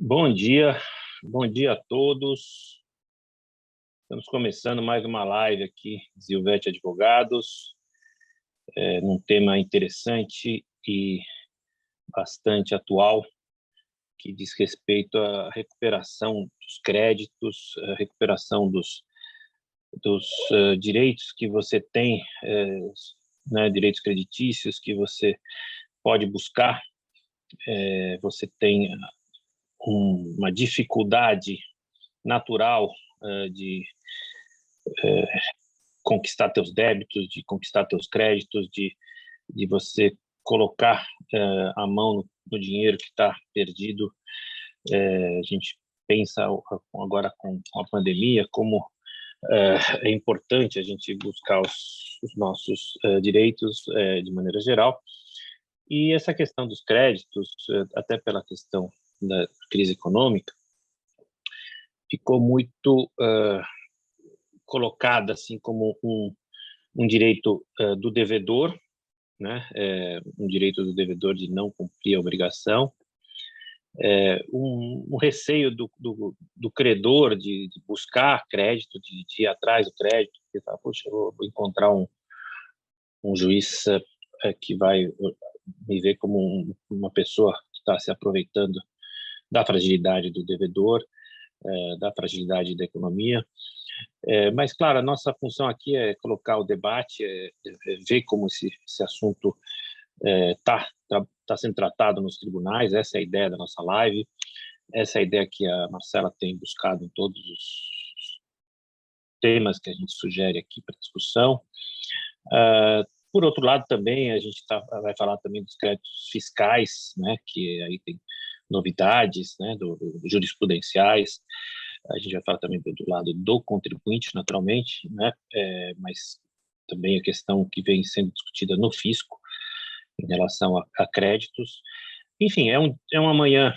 Bom dia a todos. Estamos começando mais uma live aqui, Zilvete Advogados, num tema interessante e bastante atual, que diz respeito à recuperação dos créditos, à recuperação dos direitos que você tem, né, direitos creditícios que você pode buscar. Você tem uma dificuldade natural de conquistar teus débitos, de conquistar teus créditos, de você colocar a mão no dinheiro que está perdido. A gente pensa agora com a pandemia como é importante a gente buscar os nossos direitos de maneira geral. E essa questão dos créditos, até pela questão da crise econômica, ficou muito colocada assim como um direito do devedor, né? Um direito do devedor de não cumprir a obrigação, um receio do credor de buscar crédito, de ir atrás do crédito, porque fala, poxa, eu vou encontrar um juiz que vai me ver como uma pessoa que está se aproveitando da fragilidade do devedor, da fragilidade da economia. Mas, claro, a nossa função aqui é colocar o debate, ver como esse assunto está sendo tratado nos tribunais. Essa é a ideia da nossa live, essa é a ideia que a Marcela tem buscado em todos os temas que a gente sugere aqui para discussão. Por outro lado, também, a gente vai falar também dos créditos fiscais, né, que aí tem novidades, né, jurisprudenciais. A gente vai falar também do lado do contribuinte, naturalmente, né, mas também a questão que vem sendo discutida no fisco em relação a créditos. Enfim, é uma manhã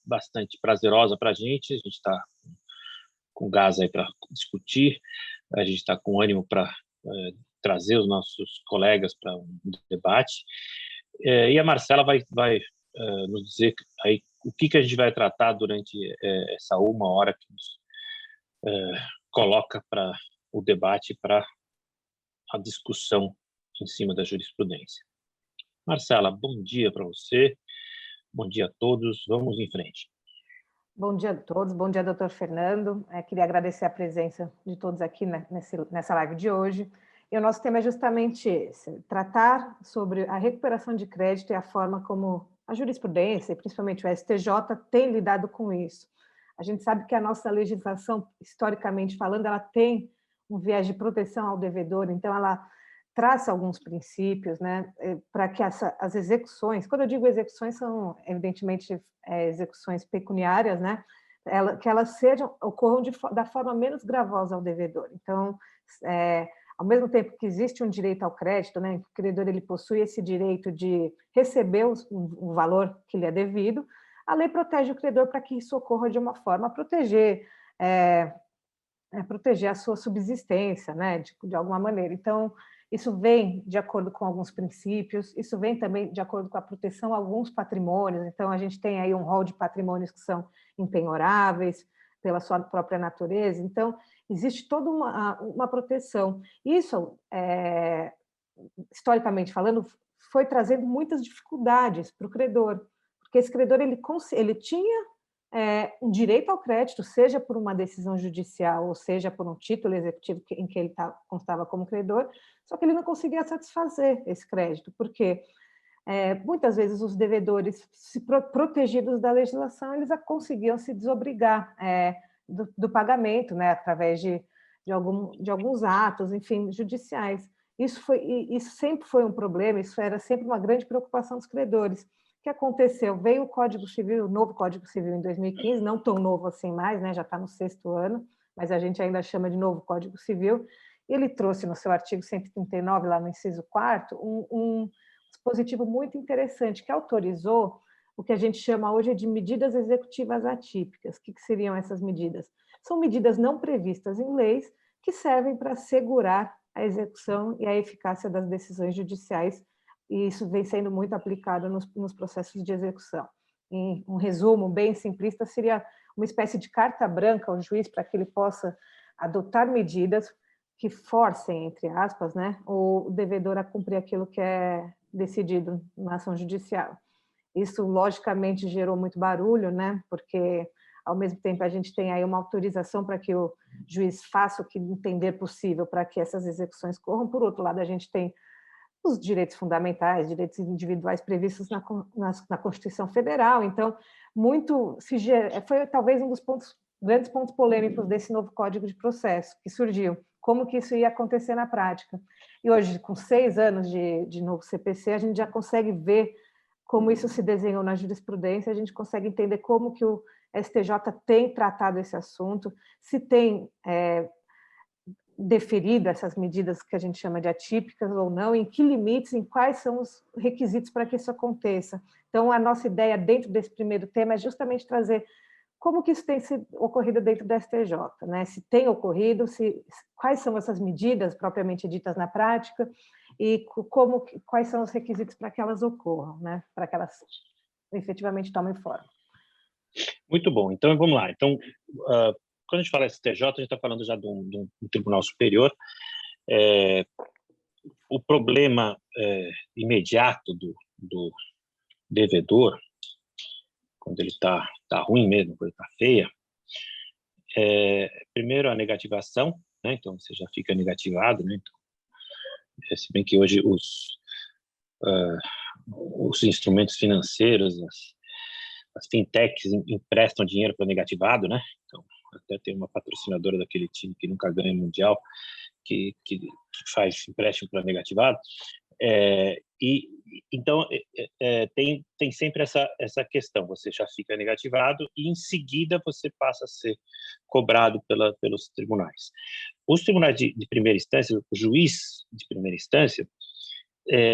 bastante prazerosa para a gente está com gás aí para discutir, a gente está com ânimo para trazer os nossos colegas para um debate, e a Marcela vai nos dizer aí o que a gente vai tratar durante essa uma hora que nos coloca para o debate, para a discussão em cima da jurisprudência. Marcela, bom dia para você, bom dia a todos, vamos em frente. Bom dia a todos, bom dia, doutor Fernando. Queria agradecer a presença de todos aqui nessa live de hoje. E o nosso tema é justamente esse, tratar sobre a recuperação de crédito e a forma como a jurisprudência, e principalmente o STJ, tem lidado com isso. A gente sabe que a nossa legislação, historicamente falando, ela tem um viés de proteção ao devedor, então ela traça alguns princípios, né, para que as execuções, quando eu digo execuções, são evidentemente execuções pecuniárias, né, que elas ocorram da forma menos gravosa ao devedor. Então, ao mesmo tempo que existe um direito ao crédito, né, o credor ele possui esse direito de receber o valor que lhe é devido, a lei protege o credor para que isso ocorra de uma forma a proteger a sua subsistência, né, de alguma maneira. Então, isso vem de acordo com alguns princípios, isso vem também de acordo com a proteção a alguns patrimônios. Então, a gente tem aí um rol de patrimônios que são impenhoráveis pela sua própria natureza. Então, existe toda uma proteção. Isso, historicamente falando, foi trazendo muitas dificuldades para o credor, porque esse credor ele tinha um direito ao crédito, seja por uma decisão judicial ou seja por um título executivo em que ele constava como credor, só que ele não conseguia satisfazer esse crédito, porque muitas vezes os devedores, protegidos da legislação, eles conseguiam se desobrigar do pagamento, né, através de alguns atos, enfim, judiciais. Isso sempre foi um problema, isso era sempre uma grande preocupação dos credores. O que aconteceu? Veio o Código Civil, o novo Código Civil em 2015, não tão novo assim mais, né? Já está no 6º ano, mas a gente ainda chama de novo Código Civil. Ele trouxe no seu artigo 139, lá no inciso 4º, um dispositivo muito interessante que autorizou o que a gente chama hoje de medidas executivas atípicas. O que seriam essas medidas? São medidas não previstas em leis que servem para assegurar a execução e a eficácia das decisões judiciais, e isso vem sendo muito aplicado nos processos de execução. em um resumo bem simplista, seria uma espécie de carta branca ao juiz para que ele possa adotar medidas que forcem, entre aspas, né, o devedor a cumprir aquilo que é decidido na ação judicial. Isso, logicamente, gerou muito barulho, né, porque, ao mesmo tempo, a gente tem aí uma autorização para que o juiz faça o que entender possível para que essas execuções corram. Por outro lado, a gente tem os direitos fundamentais, direitos individuais previstos na Constituição Federal. Então, foi talvez um dos grandes pontos polêmicos desse novo Código de Processo que surgiu, como que isso ia acontecer na prática. E hoje, com 6 anos de novo CPC, a gente já consegue ver como isso se desenhou na jurisprudência, a gente consegue entender como que o STJ tem tratado esse assunto, se tem deferido essas medidas que a gente chama de atípicas ou não, em que limites, em quais são os requisitos para que isso aconteça. Então, a nossa ideia dentro desse primeiro tema é justamente trazer como que isso tem ocorrido dentro do STJ, né? Se tem ocorrido, quais são essas medidas propriamente ditas na prática e quais são os requisitos para que elas ocorram, né? Para que elas efetivamente tomem forma. Muito bom. Então, vamos lá. Então, quando a gente fala STJ, a gente está falando já de um tribunal superior. O problema imediato do devedor, quando ele está ruim mesmo, quando ele está feia, primeiro a negativação, né? Então você já fica negativado, né? Então, se bem que hoje os instrumentos financeiros, as fintechs emprestam dinheiro para negativado, né? Então, até tem uma patrocinadora daquele time que nunca ganha mundial que faz empréstimo para negativado. Então, tem sempre essa questão, você já fica negativado e, em seguida, você passa a ser cobrado pelos tribunais. Os tribunais de primeira instância, o juiz de primeira instância,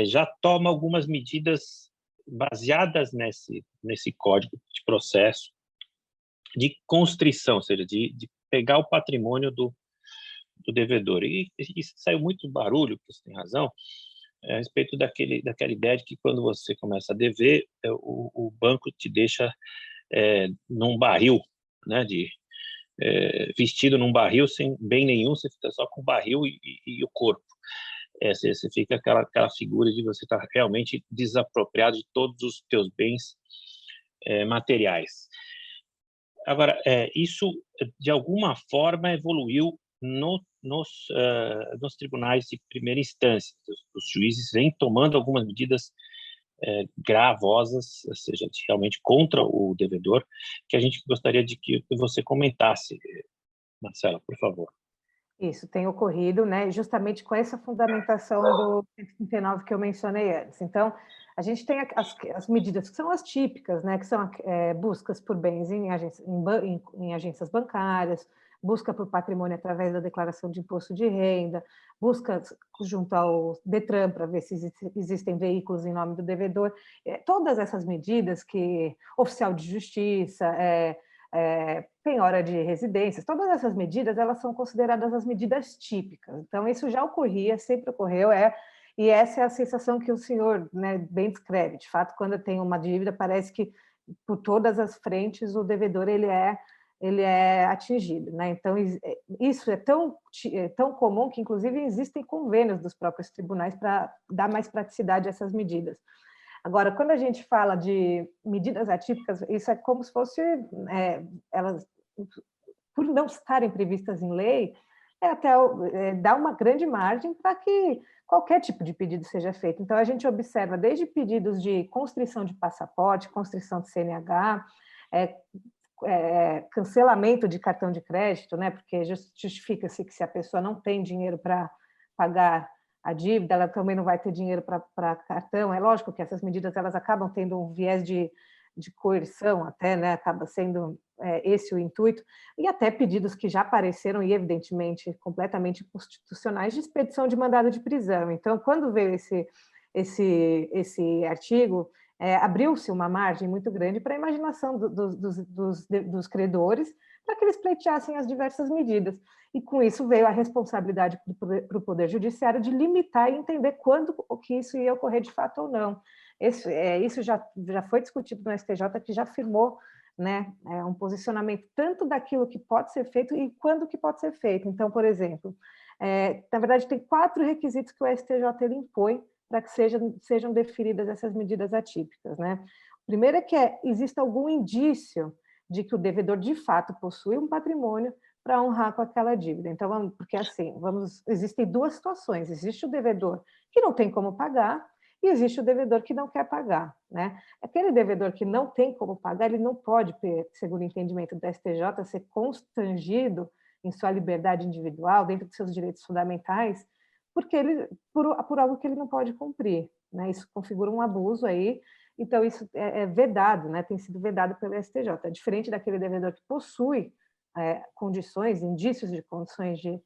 já toma algumas medidas baseadas nesse código de processo de constrição, ou seja, de pegar o patrimônio do devedor. E saiu muito barulho, você tem razão, a respeito daquela ideia de que quando você começa a dever, o banco te deixa num barril, né, vestido num barril sem bem nenhum, você fica só com o barril e o corpo. Você fica aquela figura de você estar realmente desapropriado de todos os teus bens materiais. Agora, isso, de alguma forma, evoluiu nos tribunais de primeira instância. Os juízes vêm tomando algumas medidas gravosas, ou seja, realmente contra o devedor, que a gente gostaria de que você comentasse, Marcela, por favor. Isso tem ocorrido, né, justamente com essa fundamentação do 139 que eu mencionei antes. Então, a gente tem as medidas que são as típicas, né, que são buscas por bens em agências bancárias, busca por patrimônio através da declaração de imposto de renda, busca junto ao Detran para ver se existem veículos em nome do devedor. Todas essas medidas que oficial de justiça, penhora de residências, todas essas medidas, elas são consideradas as medidas típicas. Então, isso já ocorria, sempre ocorreu, e essa é a sensação que o senhor, né, bem descreve. De fato, quando tem uma dívida, parece que por todas as frentes o devedor ele é atingido, né? Então, isso é tão comum que, inclusive, existem convênios dos próprios tribunais para dar mais praticidade a essas medidas. Agora, quando a gente fala de medidas atípicas, isso é como se fosse elas, por não estarem previstas em lei, dá uma grande margem para que qualquer tipo de pedido seja feito. Então, a gente observa desde pedidos de constrição de passaporte, constrição de CNH, cancelamento de cartão de crédito, né? Porque justifica-se que se a pessoa não tem dinheiro para pagar a dívida, ela também não vai ter dinheiro para cartão. É lógico que essas medidas elas acabam tendo um viés de coerção até, né? Acaba sendo esse o intuito, e até pedidos que já apareceram e, evidentemente, completamente inconstitucionais de expedição de mandado de prisão. Então, quando veio esse artigo, abriu-se uma margem muito grande para a imaginação dos credores, para que eles pleiteassem as diversas medidas. E com isso veio a responsabilidade para o Poder Judiciário de limitar e entender quando que isso ia ocorrer de fato ou não. Isso já foi discutido no STJ, que já afirmou, né, um posicionamento tanto daquilo que pode ser feito e quando que pode ser feito. Então, por exemplo, na verdade, tem 4 requisitos que o STJ ele impõe para que sejam deferidas essas medidas atípicas, né? O primeiro é que exista algum indício de que o devedor, de fato, possui um patrimônio para honrar com aquela dívida. Então, porque assim, existem 2 situações. Existe o devedor que não tem como pagar e existe o devedor que não quer pagar, né? Aquele devedor que não tem como pagar, ele não pode, segundo o entendimento do STJ, ser constrangido em sua liberdade individual, dentro dos seus direitos fundamentais, porque por algo que ele não pode cumprir, né? Isso configura um abuso aí, então isso é vedado, né? Tem sido vedado pelo STJ. É diferente daquele devedor que possui condições, indícios de condições de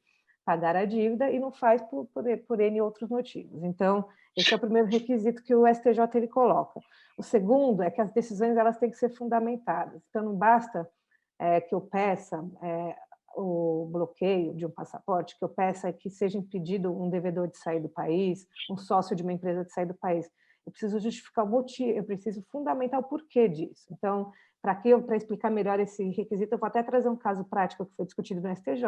pagar a dívida e não faz por N outros motivos. Então, esse é o primeiro requisito que o STJ ele coloca. O segundo é que as decisões elas têm que ser fundamentadas. Então, não basta que eu peça o bloqueio de um passaporte, que eu peça que seja impedido um devedor de sair do país, um sócio de uma empresa de sair do país. Eu preciso justificar o motivo, eu preciso fundamentar o porquê disso. Então, para explicar melhor esse requisito, eu vou até trazer um caso prático que foi discutido no STJ,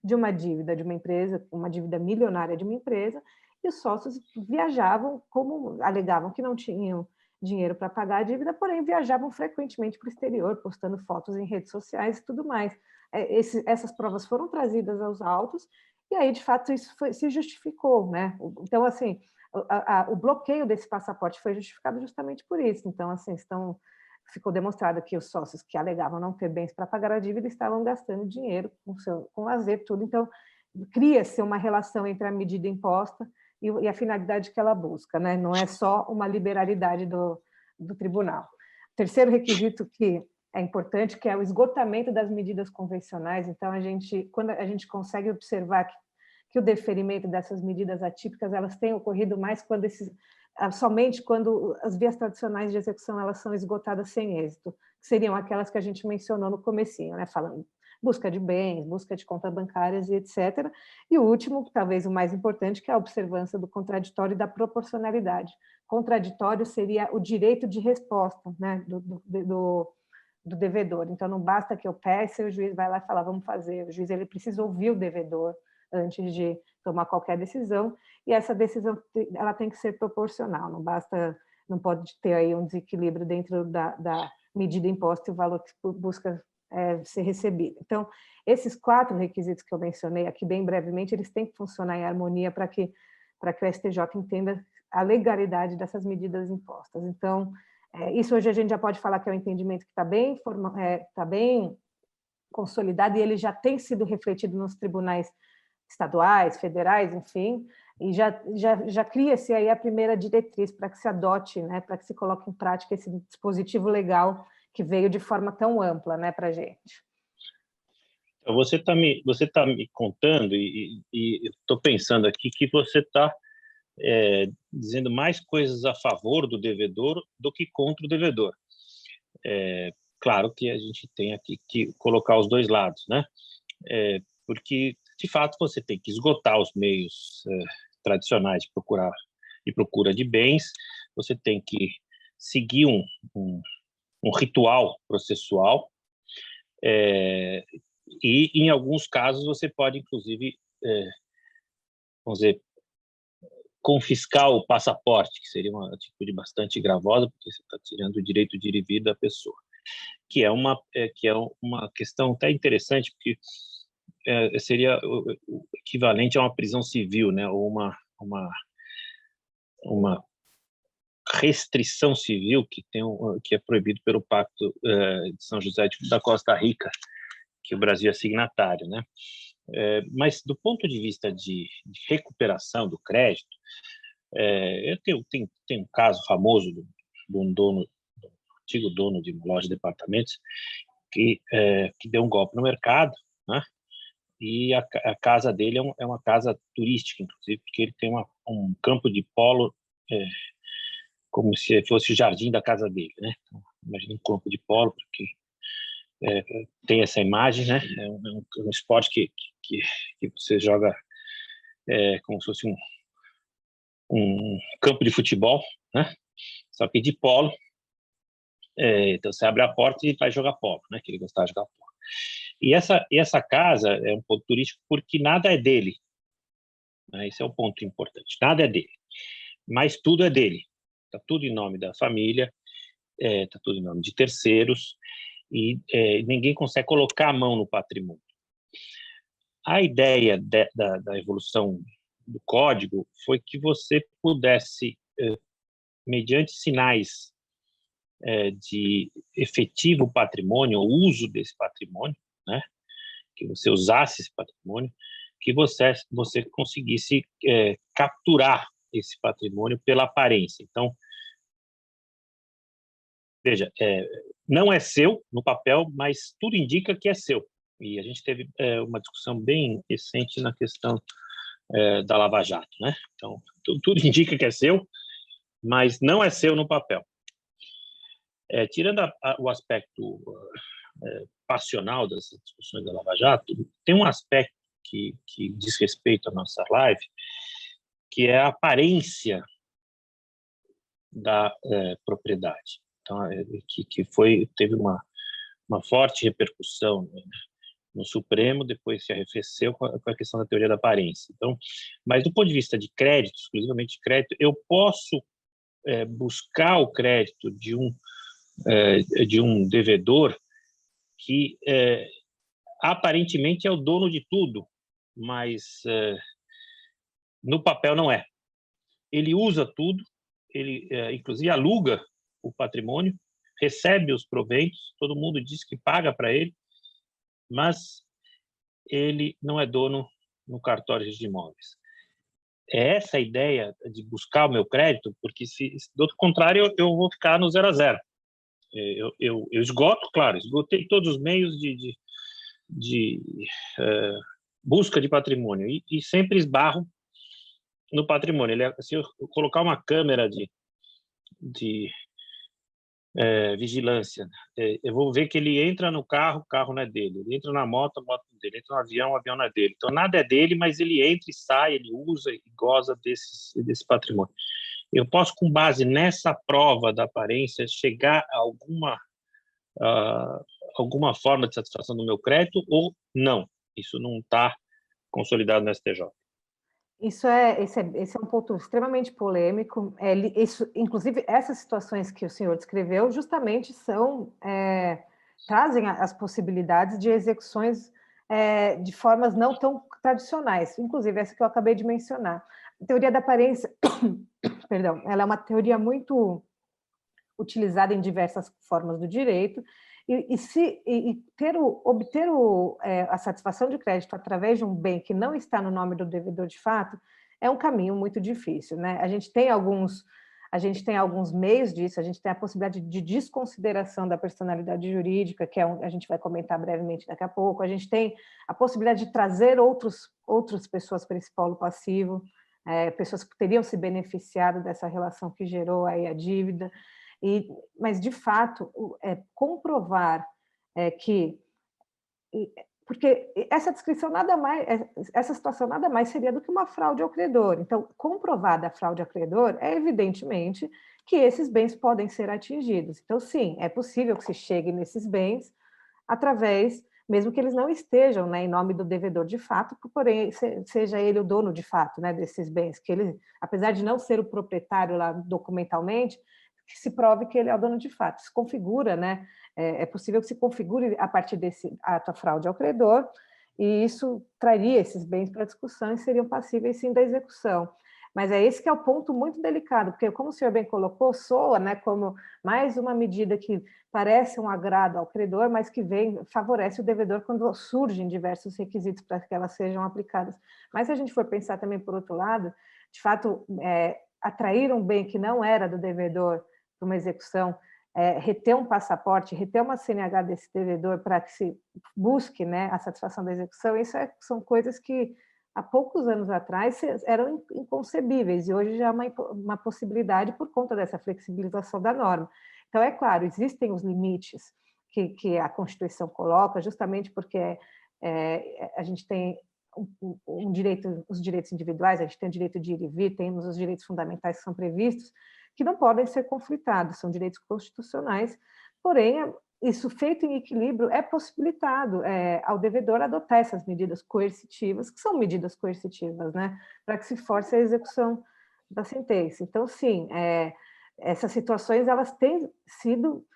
de uma dívida de uma empresa, uma dívida milionária de uma empresa, e os sócios viajavam, como alegavam que não tinham dinheiro para pagar a dívida, porém viajavam frequentemente para o exterior, postando fotos em redes sociais e tudo mais. Essas provas foram trazidas aos autos, e aí, de fato, isso se justificou, né? Então, assim, o bloqueio desse passaporte foi justificado justamente por isso. Então, assim, ficou demonstrado que os sócios que alegavam não ter bens para pagar a dívida estavam gastando dinheiro com lazer, tudo. Então, cria-se uma relação entre a medida imposta e a finalidade que ela busca, né? Não é só uma liberalidade do tribunal. Terceiro requisito que é importante, que é o esgotamento das medidas convencionais. Então, quando a gente consegue observar que o deferimento dessas medidas atípicas elas têm ocorrido mais somente quando as vias tradicionais de execução elas são esgotadas sem êxito, que seriam aquelas que a gente mencionou no comecinho, né? Falando busca de bens, busca de contas bancárias e etc. E o último, talvez o mais importante, que é a observância do contraditório e da proporcionalidade. Contraditório seria o direito de resposta, né, do devedor. Então, não basta que eu peça e o juiz vai lá e fala, vamos fazer. O juiz ele precisa ouvir o devedor antes de tomar qualquer decisão, e essa decisão ela tem que ser proporcional, não pode ter aí um desequilíbrio dentro da medida imposta e o valor que busca ser recebido. Então, esses 4 requisitos que eu mencionei aqui bem brevemente, eles têm que funcionar em harmonia para que o STJ entenda a legalidade dessas medidas impostas. Então, isso hoje a gente já pode falar que é um entendimento que está bem consolidado e ele já tem sido refletido nos tribunais estaduais, federais, enfim, e já cria-se aí a primeira diretriz para que se adote, né, para que se coloque em prática esse dispositivo legal que veio de forma tão ampla, né, para a gente. Você tá me contando e estou pensando aqui que você está dizendo mais coisas a favor do devedor do que contra o devedor. Claro que a gente tem aqui que colocar os dois lados, né? Porque de fato você tem que esgotar os meios tradicionais de procura de bens, você tem que seguir um ritual processual, e em alguns casos você pode inclusive vamos dizer, confiscar o passaporte, que seria uma atitude bastante gravosa, porque você está tirando o direito de ir e vir da pessoa, que é uma questão até interessante, porque seria o equivalente a uma prisão civil, né, ou uma restrição civil que é proibido pelo Pacto de São José da Costa Rica, que o Brasil é signatário, né? Mas do ponto de vista de recuperação do crédito, eu tenho um caso famoso de um antigo dono de uma loja de departamentos que deu um golpe no mercado, né? E a casa dele é uma casa turística, inclusive, porque ele tem um campo de polo como se fosse o jardim da casa dele, né? Então, imagina um campo de polo, porque tem essa imagem, né? É um esporte que você joga como se fosse um campo de futebol, né? só que de polo. Então você abre a porta e vai jogar polo, né? Que ele gostava de jogar polo. E essa casa é um ponto turístico porque nada é dele, né? Esse é um ponto importante. Nada é dele, mas tudo é dele. Está tudo em nome da família, está tudo em nome de terceiros e ninguém consegue colocar a mão no patrimônio. A ideia da evolução do código foi que você pudesse, mediante sinais de efetivo patrimônio, o uso desse patrimônio, né, que você usasse esse patrimônio, que você conseguisse capturar esse patrimônio pela aparência. Então, veja, não é seu no papel, mas tudo indica que é seu. E a gente teve uma discussão bem recente na questão da Lava Jato, né? Então, tudo indica que é seu, mas não é seu no papel. Tirando o aspecto passional das discussões da Lava Jato, tem um aspecto que diz respeito à nossa live, que é a aparência da propriedade. Então, teve uma forte repercussão, né, no Supremo, depois se arrefeceu com a questão da teoria da aparência. Então, mas do ponto de vista de crédito, exclusivamente de crédito, eu posso buscar o crédito de um devedor que aparentemente é o dono de tudo, mas no papel não é. Ele usa tudo, ele inclusive aluga o patrimônio, recebe os proventos, todo mundo diz que paga para ele, mas ele não é dono no cartório de imóveis. É essa a ideia de buscar o meu crédito, porque se do contrário eu vou ficar no 0 a 0. Eu esgoto, claro, esgotei todos os meios de busca de patrimônio e sempre esbarro no patrimônio. Se eu colocar uma câmera de vigilância, eu vou ver que ele entra no carro, o carro não é dele. Ele entra na moto, a moto não é dele. Entra no avião, o avião não é dele. Então, nada é dele, mas ele entra e sai, ele usa e goza desse patrimônio. Eu posso, com base nessa prova da aparência, chegar a alguma forma de satisfação do meu crédito ou não. Isso não está consolidado no STJ. Esse é um ponto extremamente polêmico. Inclusive, essas situações que o senhor descreveu justamente trazem as possibilidades de execuções de formas não tão tradicionais, inclusive essa que eu acabei de mencionar. A teoria da aparência, perdão, ela é uma teoria muito utilizada em diversas formas do direito, obter a satisfação de crédito através de um bem que não está no nome do devedor de fato é um caminho muito difícil, né? A gente tem alguns meios disso, a gente tem a possibilidade de desconsideração da personalidade jurídica, que a gente vai comentar brevemente daqui a pouco, a gente tem a possibilidade de trazer outras pessoas para esse polo passivo, pessoas que teriam se beneficiado dessa relação que gerou aí a dívida. Mas, de fato, comprovar que... Porque essa descrição essa situação nada mais seria do que uma fraude ao credor. Então, comprovada a fraude ao credor, é evidentemente que esses bens podem ser atingidos. Então, sim, é possível que se chegue nesses bens através, mesmo que eles não estejam, né, em nome do devedor de fato, porém seja ele o dono de fato, né, desses bens, que ele, apesar de não ser o proprietário lá documentalmente, que se prove que ele é o dono de fato. Se configura, né? É possível que se configure a partir desse ato a fraude ao credor, e isso traria esses bens para discussão e seriam passíveis, sim, da execução. Mas esse que é o ponto muito delicado, porque, como o senhor bem colocou, soa, né, como mais uma medida que parece um agrado ao credor, mas que favorece o devedor quando surgem diversos requisitos para que elas sejam aplicadas. Mas se a gente for pensar também por outro lado, de fato, atrair um bem que não era do devedor para uma execução, reter um passaporte, reter uma CNH desse devedor para que se busque, né, a satisfação da execução, são coisas que há poucos anos atrás eram inconcebíveis e hoje já é uma possibilidade por conta dessa flexibilização da norma. Então, é claro, existem os limites que a Constituição coloca, justamente porque a gente tem os direitos individuais, a gente tem o direito de ir e vir, temos os direitos fundamentais que são previstos, que não podem ser conflitados, são direitos constitucionais, porém, isso feito em equilíbrio é possibilitado ao devedor adotar essas medidas coercitivas, que são medidas coercitivas, né, para que se force a execução da sentença. Então, sim, essas situações elas têm sido,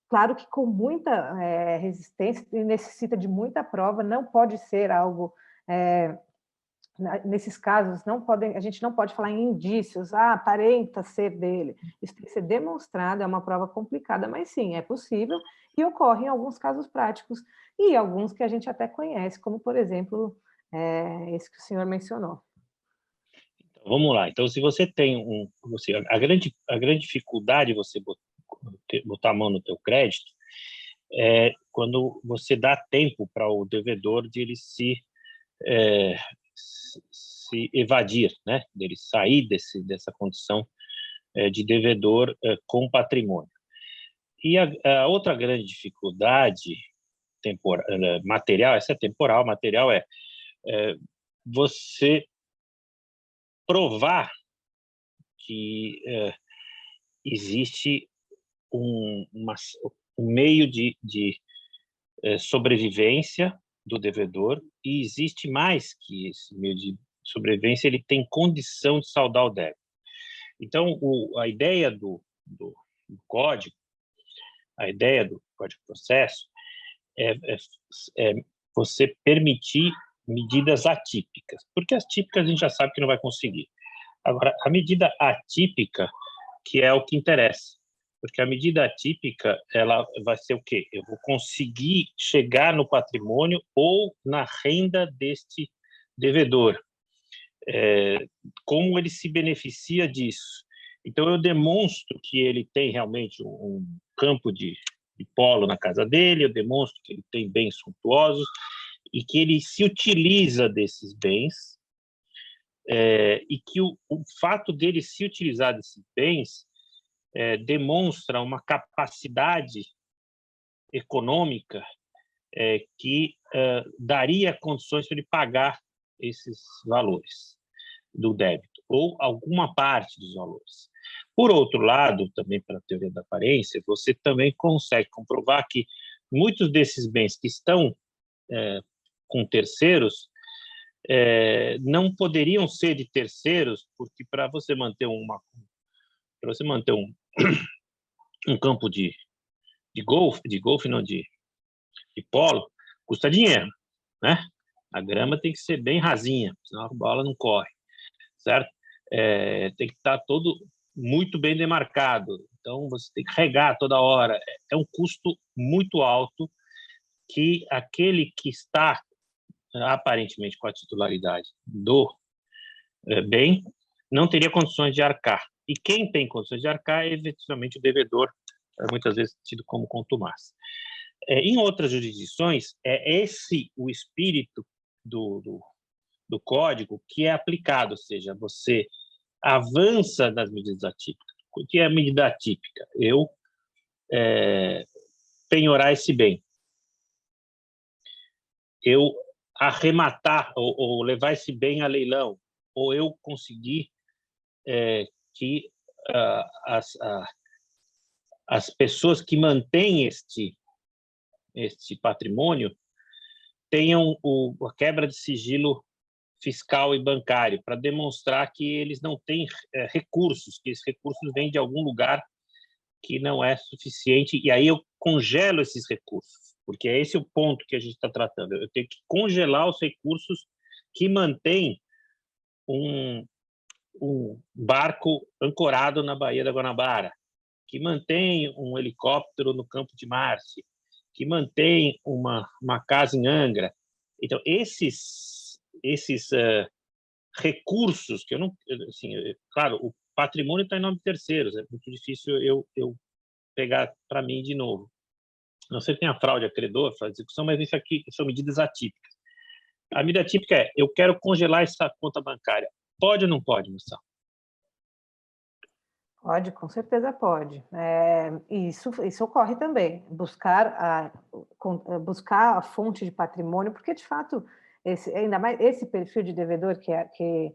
claro que com muita resistência, e necessita de muita prova, não pode ser algo... nesses casos, a gente não pode falar em indícios, aparenta ser dele. Isso tem que ser demonstrado, é uma prova complicada, mas sim, é possível e ocorre em alguns casos práticos e alguns que a gente até conhece, como, por exemplo, esse que o senhor mencionou. Vamos lá. Então, se você tem a grande dificuldade de você botar a mão no teu crédito é quando você dá tempo para o devedor de ele se evadir, né? Dele sair dessa condição de devedor com patrimônio. E a outra grande dificuldade material, essa é temporal, material você provar que existe um meio de sobrevivência do devedor e existe mais que esse meio de sobrevivência, ele tem condição de saldar o débito. Então, a ideia do código, a ideia do Código de Processo é você permitir medidas atípicas, porque as típicas a gente já sabe que não vai conseguir. Agora, a medida atípica, que é o que interessa, porque a medida atípica, ela vai ser o quê? Eu vou conseguir chegar no patrimônio ou na renda deste devedor. Como ele se beneficia disso? Então, eu demonstro que ele tem realmente um campo de polo na casa dele, eu demonstro que ele tem bens suntuosos e que ele se utiliza desses bens, e que o fato dele se utilizar desses bens demonstra uma capacidade econômica que daria condições para ele pagar esses valores do débito, ou alguma parte dos valores. Por outro lado, também para a teoria da aparência, você também consegue comprovar que muitos desses bens que estão com terceiros não poderiam ser de terceiros, porque para você manter um campo de golfe não, de polo, custa dinheiro, né? A grama tem que ser bem rasinha, senão a bola não corre, certo? Tem que estar todo muito bem demarcado, então você tem que regar toda hora. É um custo muito alto que aquele que está aparentemente com a titularidade do bem não teria condições de arcar. E quem tem condições de arcar é efetivamente o devedor, muitas vezes tido como contumaz. Em outras jurisdições, é esse o espírito do código que é aplicado, ou seja, você avança nas medidas atípicas. O que é a medida atípica? Eu penhorar esse bem. Eu arrematar ou levar esse bem a leilão, ou eu conseguir que as pessoas que mantêm este patrimônio tenham a quebra de sigilo fiscal e bancário, para demonstrar que eles não têm recursos, que esses recursos vêm de algum lugar que não é suficiente, e aí eu congelo esses recursos, porque é esse o ponto que a gente está tratando. Eu tenho que congelar os recursos que mantêm um barco ancorado na Baía da Guanabara, que mantém um helicóptero no Campo de Marte, que mantém uma casa em Angra. Então, esses recursos que eu não... Assim, claro, o patrimônio está em nome de terceiros, é muito difícil eu pegar para mim de novo. Não sei se tem a fraude acreedor, fraude de execução, mas isso aqui são medidas atípicas. A medida atípica é: eu quero congelar essa conta bancária. Pode ou não pode, Marcelo? Pode, com certeza pode. Isso ocorre também, buscar a fonte de patrimônio, porque, de fato, ainda mais esse perfil de devedor que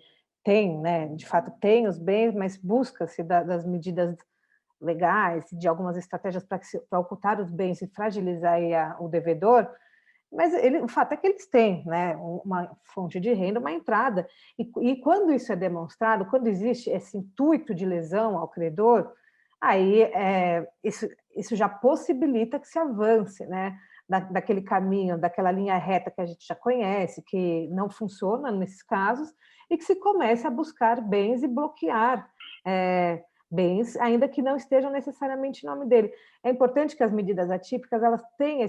tem, né, de fato tem os bens, mas busca-se das medidas legais, de algumas estratégias para ocultar os bens e fragilizar aí o devedor, mas o fato é que eles têm, né, uma fonte de renda, uma entrada, e quando isso é demonstrado, quando existe esse intuito de lesão ao credor, aí isso já possibilita que se avance, né, daquele caminho, daquela linha reta que a gente já conhece, que não funciona nesses casos, e que se comece a buscar bens e bloquear bens, ainda que não estejam necessariamente em nome dele. É importante que as medidas atípicas elas tenham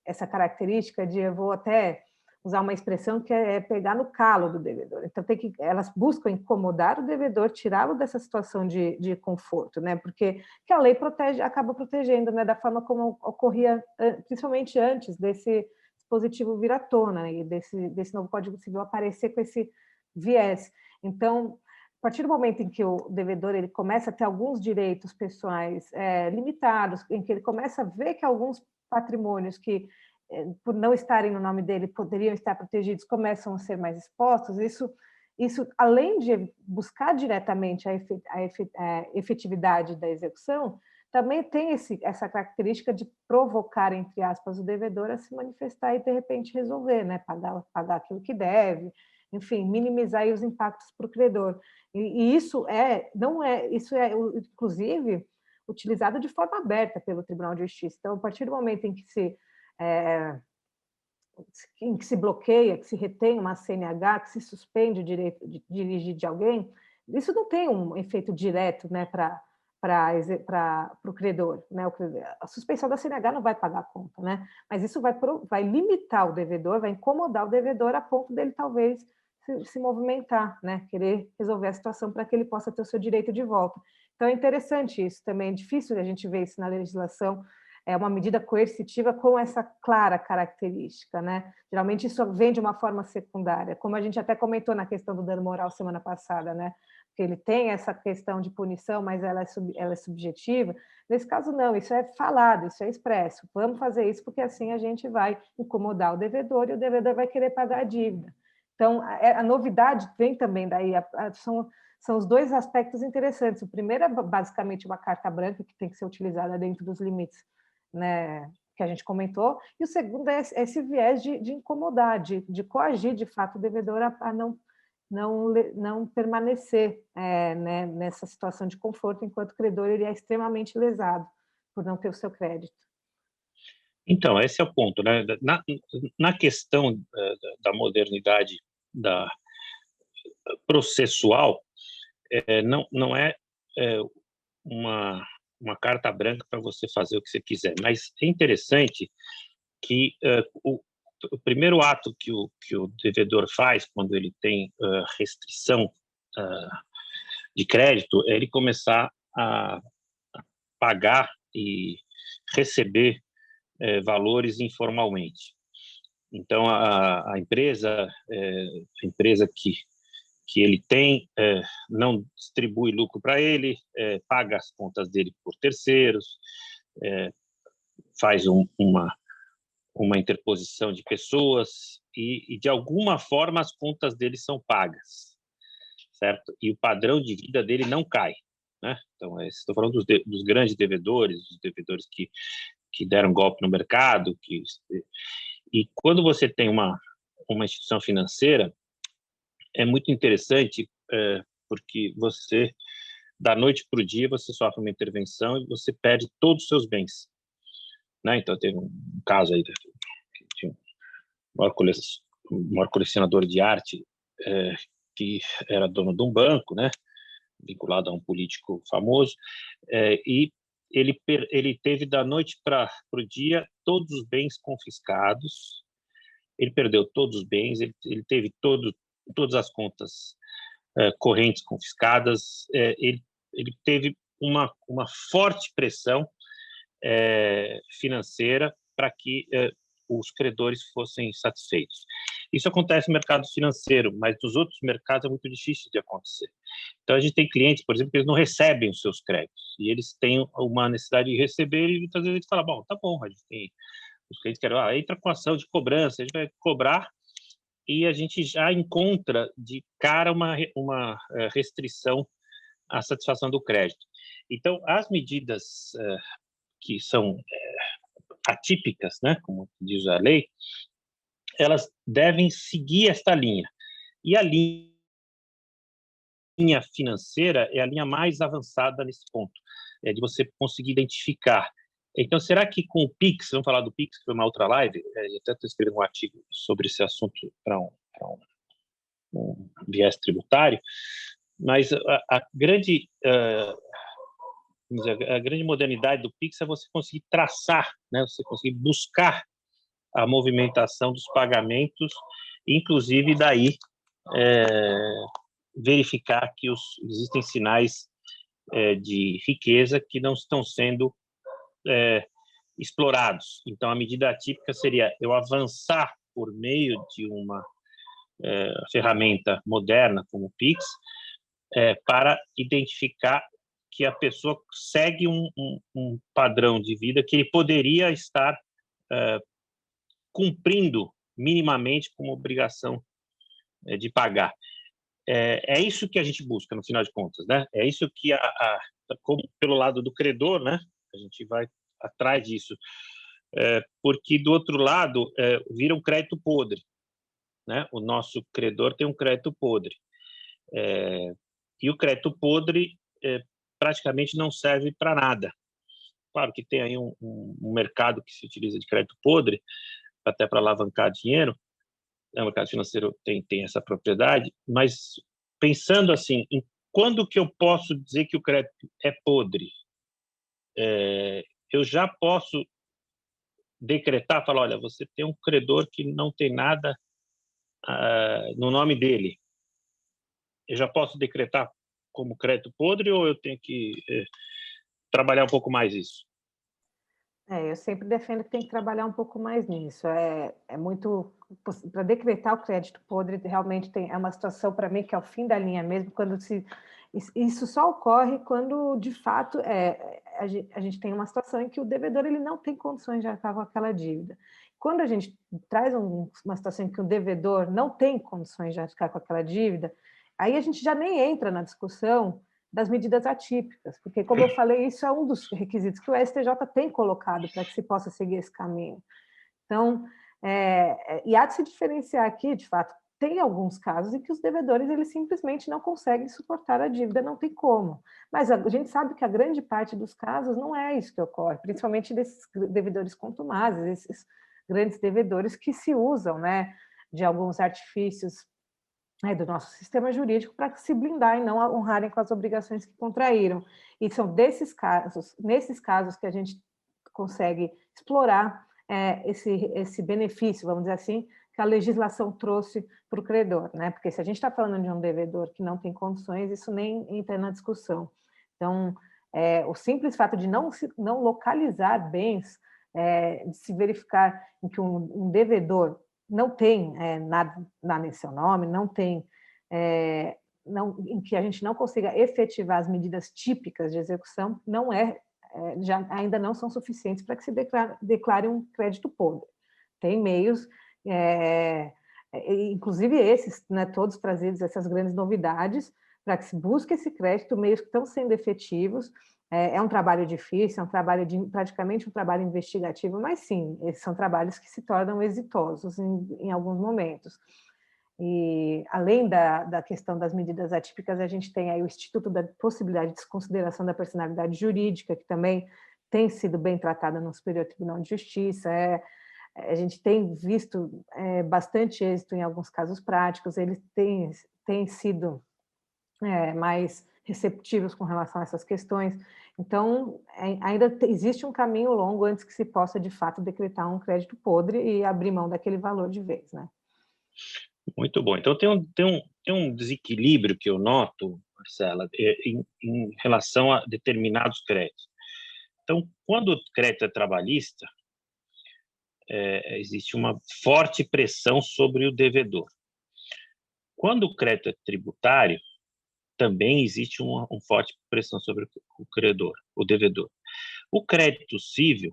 essa característica de, eu vou até usar uma expressão que é pegar no calo do devedor. Então, elas buscam incomodar o devedor, tirá-lo dessa situação de conforto, né? Porque que a lei acaba protegendo, né? Da forma como ocorria, principalmente antes desse dispositivo vir à tona, né? E desse novo Código Civil aparecer com esse viés. Então, a partir do momento em que o devedor ele começa a ter alguns direitos pessoais limitados, em que ele começa a ver que alguns patrimônios que, por não estarem no nome dele, poderiam estar protegidos, começam a ser mais expostos, isso além de buscar diretamente a efetividade da execução, também tem essa característica de provocar, entre aspas, o devedor a se manifestar e, de repente, resolver, né? Pagar aquilo que deve, enfim, minimizar aí os impactos para o credor. E isso inclusive, utilizado de forma aberta pelo Tribunal de Justiça. Então, a partir do momento em que se bloqueia, que se retém uma CNH, que se suspende o direito de dirigir de alguém, isso não tem um efeito direto, né, para o credor, né? A suspensão da CNH não vai pagar a conta, né? Mas isso vai limitar o devedor, vai incomodar o devedor a ponto dele talvez se movimentar, né? Querer resolver a situação para que ele possa ter o seu direito de volta. Então é interessante isso também, é difícil a gente ver isso na legislação, é uma medida coercitiva com essa clara característica, né? Geralmente isso vem de uma forma secundária, como a gente até comentou na questão do dano moral semana passada, né? Porque ele tem essa questão de punição, mas ela é subjetiva. Nesse caso, não, isso é falado, isso é expresso. Vamos fazer isso porque assim a gente vai incomodar o devedor e o devedor vai querer pagar a dívida. Então, a novidade vem também daí, são os dois aspectos interessantes. O primeiro é basicamente uma carta branca que tem que ser utilizada dentro dos limites, né, que a gente comentou, e o segundo é esse viés de incomodar, de coagir, de fato, o devedor a não permanecer né, nessa situação de conforto, enquanto o credor ele é extremamente lesado por não ter o seu crédito. Então, esse é o ponto, né? Na questão da modernidade da processual, não é uma carta branca para você fazer o que você quiser, mas é interessante que o primeiro ato que o devedor faz quando ele tem restrição de crédito é ele começar a pagar e receber valores informalmente. Então, a empresa que ele tem não distribui lucro para ele, paga as contas dele por terceiros, faz uma interposição de pessoas e, de alguma forma, as contas dele são pagas, certo? E o padrão de vida dele não cai, né? Então, estou falando dos grandes devedores, dos devedores que deram golpe no mercado, e quando você tem uma instituição financeira, é muito interessante, porque você, da noite para o dia, você sofre uma intervenção e você perde todos os seus bens, né? Então, teve um caso aí de um maior colecionador de arte que era dono de um banco, né? Vinculado a um político famoso, e ele teve da noite para o dia todos os bens confiscados, ele perdeu todos os bens, ele teve todas as contas correntes confiscadas, ele teve uma forte pressão financeira para que os credores fossem satisfeitos. Isso acontece no mercado financeiro, mas nos outros mercados é muito difícil de acontecer. Então, a gente tem clientes, por exemplo, que eles não recebem os seus créditos, e eles têm uma necessidade de receber, e muitas vezes eles falam, bom, tá bom, a gente tem os clientes querem, entra com ação de cobrança, a gente vai cobrar, e a gente já encontra de cara uma restrição à satisfação do crédito. Então, as medidas que são atípicas, né, como diz a lei, elas devem seguir esta linha. E a linha financeira é a linha mais avançada nesse ponto, de você conseguir identificar. Então, será que com o Pix, vamos falar do Pix, que foi uma outra live, eu até estou escrevendo um artigo sobre esse assunto para um viés tributário, mas a grande modernidade do Pix é você conseguir traçar, né, você conseguir buscar a movimentação dos pagamentos, inclusive daí verificar que existem sinais de riqueza que não estão sendo explorados. Então, a medida atípica seria eu avançar por meio de uma ferramenta moderna como o Pix para identificar que a pessoa segue um padrão de vida que ele poderia estar cumprindo minimamente como obrigação de pagar. É isso que a gente busca, no final de contas, né? É isso que, como pelo lado do credor, né? A gente vai atrás disso. Porque, do outro lado, vira um crédito podre, né? O nosso credor tem um crédito podre. E o crédito podre praticamente não serve para nada. Claro que tem aí um mercado que se utiliza de crédito podre, até para alavancar dinheiro, o mercado financeiro tem essa propriedade, mas pensando assim, em quando que eu posso dizer que o crédito é podre? Eu já posso decretar, falar, olha, você tem um credor que não tem nada no nome dele. Eu já posso decretar como crédito podre ou eu tenho que trabalhar um pouco mais isso? Eu sempre defendo que tem que trabalhar um pouco mais nisso. É muito para decretar o crédito podre, realmente é uma situação para mim que é o fim da linha mesmo, quando isso só ocorre quando, de fato, a gente tem uma situação em que o devedor ele não tem condições de arcar com aquela dívida. Quando a gente traz uma situação em que o devedor não tem condições de arcar com aquela dívida, aí a gente já nem entra na discussão das medidas atípicas, porque, como eu falei, isso é um dos requisitos que o STJ tem colocado para que se possa seguir esse caminho. Então, e há de se diferenciar aqui, de fato, tem alguns casos em que os devedores eles simplesmente não conseguem suportar a dívida, não tem como. Mas a gente sabe que a grande parte dos casos não é isso que ocorre, principalmente desses devedores contumazes, esses grandes devedores que se usam, né, de alguns artifícios do nosso sistema jurídico para se blindar e não honrarem com as obrigações que contraíram. E são nesses casos que a gente consegue explorar esse benefício, vamos dizer assim, que a legislação trouxe para o credor, né? Porque se a gente está falando de um devedor que não tem condições, isso nem entra na discussão. Então, o simples fato de não localizar bens, de se verificar em que um devedor não tem nada em seu nome, não tem, em que a gente não consiga efetivar as medidas típicas de execução, ainda não são suficientes para que se declare um crédito podre. Tem meios, inclusive esses, né, todos trazidos, essas grandes novidades, para que se busque esse crédito, meios que estão sendo efetivos. É um trabalho difícil, praticamente um trabalho investigativo, mas sim, esses são trabalhos que se tornam exitosos em alguns momentos. E, além da questão das medidas atípicas, a gente tem aí o Instituto da Possibilidade de Desconsideração da Personalidade Jurídica, que também tem sido bem tratada no Superior Tribunal de Justiça. A gente tem visto bastante êxito em alguns casos práticos, eles têm sido mais receptivos com relação a essas questões. Então, ainda existe um caminho longo antes que se possa, de fato, decretar um crédito podre e abrir mão daquele valor de vez, né? Muito bom. Então, tem um desequilíbrio que eu noto, Marcela, em relação a determinados créditos. Então, quando o crédito é trabalhista, existe uma forte pressão sobre o devedor. Quando o crédito é tributário, também existe uma forte pressão sobre o credor, o devedor. O crédito civil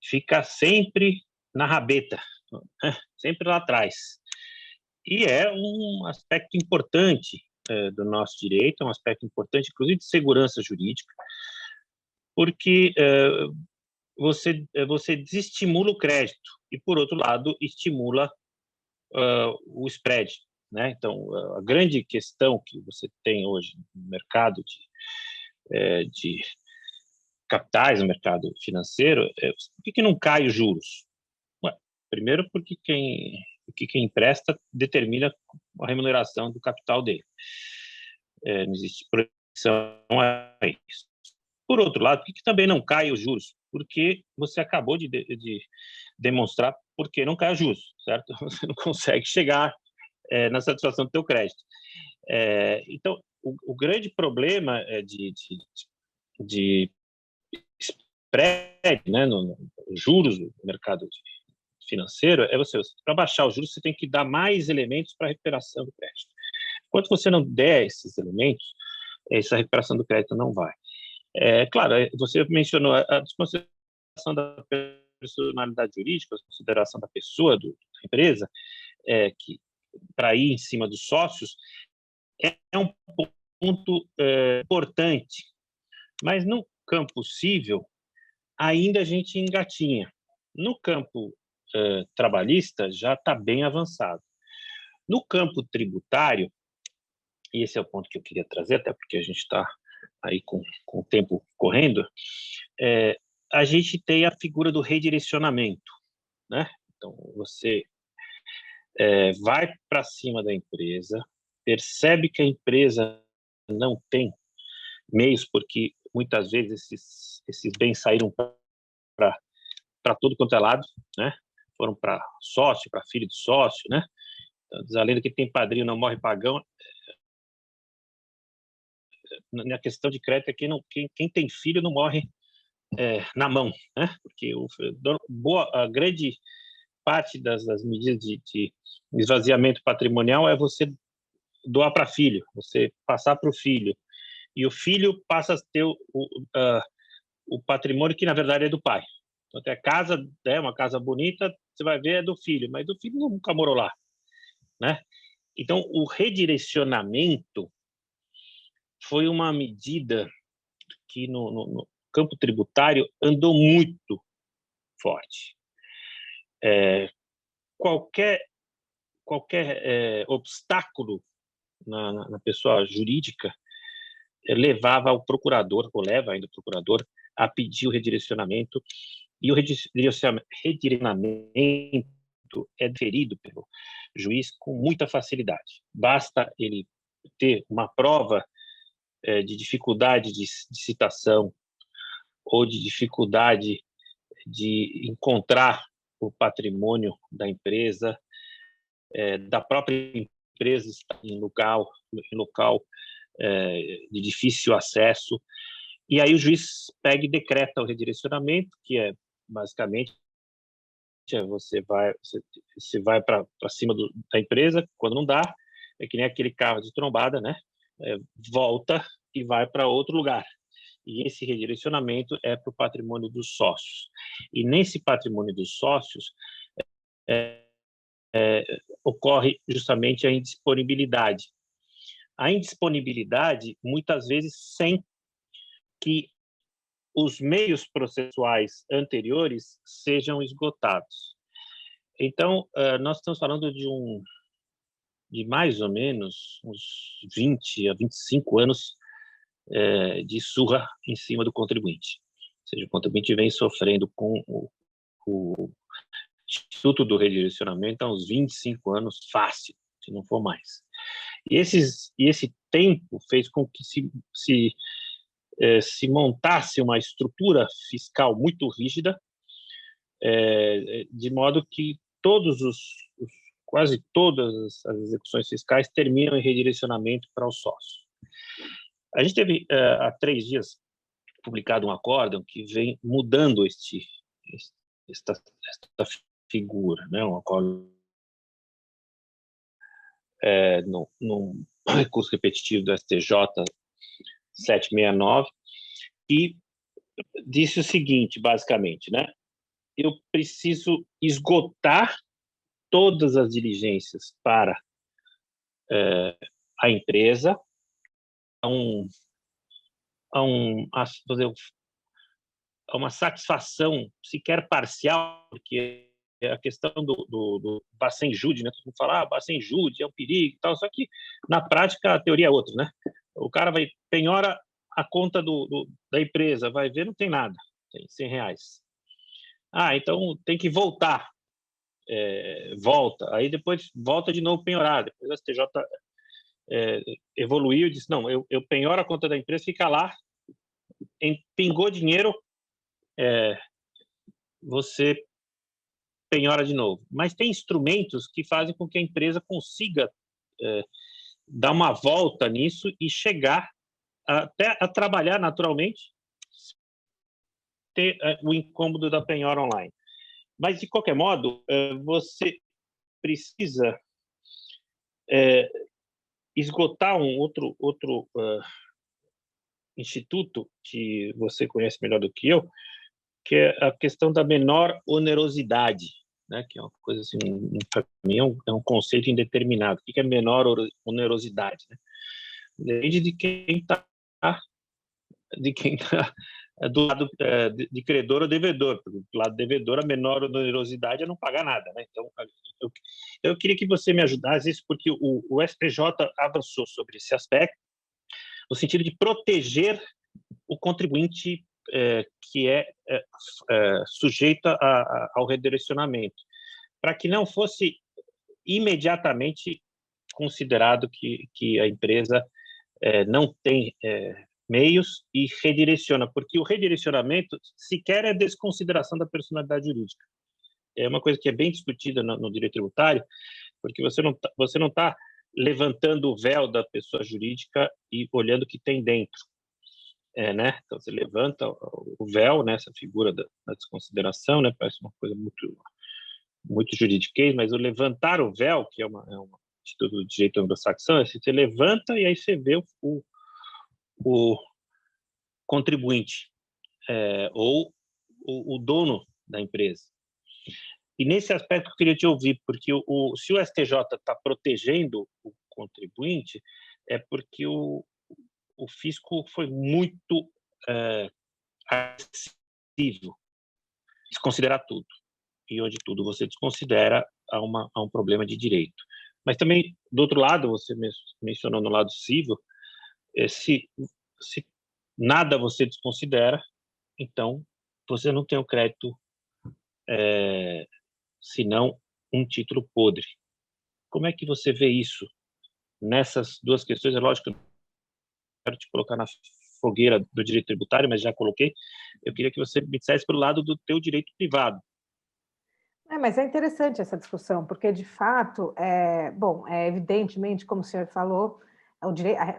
fica sempre na rabeta, né? Sempre lá atrás. E é um aspecto importante do nosso direito, é um aspecto importante, inclusive, de segurança jurídica, porque você desestimula o crédito e, por outro lado, estimula o spread, né? Então, a grande questão que você tem hoje no mercado de capitais, no mercado financeiro, por que não cai os juros? Ué, primeiro, porque quem empresta determina a remuneração do capital dele. Não existe proibição a isso. Por outro lado, por que também não cai os juros? Porque você acabou de demonstrar por que não cai os juros, certo? Você não consegue chegar na satisfação do teu crédito. Então, o grande problema de spread, né, no juros do mercado financeiro, para baixar os juros, você tem que dar mais elementos para a recuperação do crédito. Enquanto você não der esses elementos, essa recuperação do crédito não vai. Claro, você mencionou a desconsideração da personalidade jurídica, a consideração da pessoa, da empresa, que para ir em cima dos sócios, é um ponto importante. Mas no campo civil, ainda a gente engatinha. No campo trabalhista, já está bem avançado. No campo tributário, e esse é o ponto que eu queria trazer, até porque a gente está aí com o tempo correndo, a gente tem a figura do redirecionamento, né? Então, você vai para cima da empresa, percebe que a empresa não tem meios, porque muitas vezes esses bens saíram para tudo quanto é lado, né? Foram para sócio, para filho de sócio, né? Então, a lenda que tem padrinho não morre pagão. Na questão de crédito é quem tem filho não morre na mão, né? Porque a grande parte das medidas de esvaziamento patrimonial é você doar para filho, você passar para o filho, e o filho passa a ter o patrimônio que, na verdade, é do pai. Então, até a casa, uma casa bonita, você vai ver, é do filho, mas do filho nunca morou lá, né? Então, o redirecionamento foi uma medida que, no campo tributário, andou muito forte. Qualquer obstáculo na pessoa jurídica levava o procurador, ou leva ainda o procurador, a pedir o redirecionamento, e o redirecionamento é deferido pelo juiz com muita facilidade. Basta ele ter uma prova de dificuldade de citação ou de dificuldade de encontrar o patrimônio da empresa, da própria empresa estar em local de difícil acesso, e aí o juiz pega e decreta o redirecionamento, que é basicamente você vai para cima da empresa, quando não dá, é que nem aquele carro de trombada, né? Volta e vai para outro lugar. E esse redirecionamento é para o patrimônio dos sócios. E nesse patrimônio dos sócios ocorre justamente a indisponibilidade. A indisponibilidade, muitas vezes, sem que os meios processuais anteriores sejam esgotados. Então, nós estamos falando de mais ou menos uns 20 a 25 anos de surra em cima do contribuinte. Ou seja, o contribuinte vem sofrendo com o Instituto do Redirecionamento há uns 25 anos fácil, se não for mais. E esse tempo fez com que se montasse uma estrutura fiscal muito rígida, de modo que quase todas as execuções fiscais terminam em redirecionamento para os sócios. A gente teve, há 3 dias, publicado um acórdão que vem mudando esta figura, né? Um acórdão num recurso repetitivo do STJ 769, e disse o seguinte, basicamente, né? Eu preciso esgotar todas as diligências para a empresa a uma satisfação sequer parcial, porque a questão do Bacen-Jude, né? Todo mundo fala, Bacen-Jude é um perigo e tal, só que na prática a teoria é outra, né? O cara penhora a conta da empresa, vai ver, não tem nada, tem R$100. Então tem que voltar, volta, aí depois volta de novo penhorar, depois o STJ evoluiu e disse, não, eu penhoro a conta da empresa, fica lá, pingou dinheiro, você penhora de novo. Mas tem instrumentos que fazem com que a empresa consiga dar uma volta nisso e chegar até a trabalhar naturalmente, ter o incômodo da penhora online. Mas, de qualquer modo, você precisa esgotar um outro instituto que você conhece melhor do que eu, que é a questão da menor onerosidade, né? Que é uma coisa assim, para mim é um conceito indeterminado. O que é menor onerosidade? Né? Depende de quem está do lado de credor ou devedor. Porque do lado devedor, a menor onerosidade é não pagar nada. Né? Então, eu queria que você me ajudasse isso, porque o STJ avançou sobre esse aspecto, no sentido de proteger o contribuinte que é sujeito ao redirecionamento, para que não fosse imediatamente considerado que a empresa não tem meios e redireciona, porque o redirecionamento sequer é desconsideração da personalidade jurídica. É uma coisa que é bem discutida no direito tributário, porque você não tá levantando o véu da pessoa jurídica e olhando o que tem dentro. Né? Então, você levanta o véu, né? Essa figura da desconsideração, né? Parece uma coisa muito juridiquês, mas o levantar o véu, que é uma atitude do direito anglo-saxão, é você levanta e aí você vê o contribuinte ou o dono da empresa. E nesse aspecto eu queria te ouvir, porque se o STJ está protegendo o contribuinte, é porque o fisco foi muito agressivo, desconsiderar tudo. E onde tudo você desconsidera, há um problema de direito. Mas também, do outro lado, você mencionou no lado civil, se nada você desconsidera, então você não tem o crédito, senão um título podre. Como é que você vê isso nessas duas questões? É lógico que eu quero te colocar na fogueira do direito tributário, mas já coloquei. Eu queria que você me dissesse pelo lado do teu direito privado. Mas é interessante essa discussão, porque, de fato, evidentemente, como o senhor falou,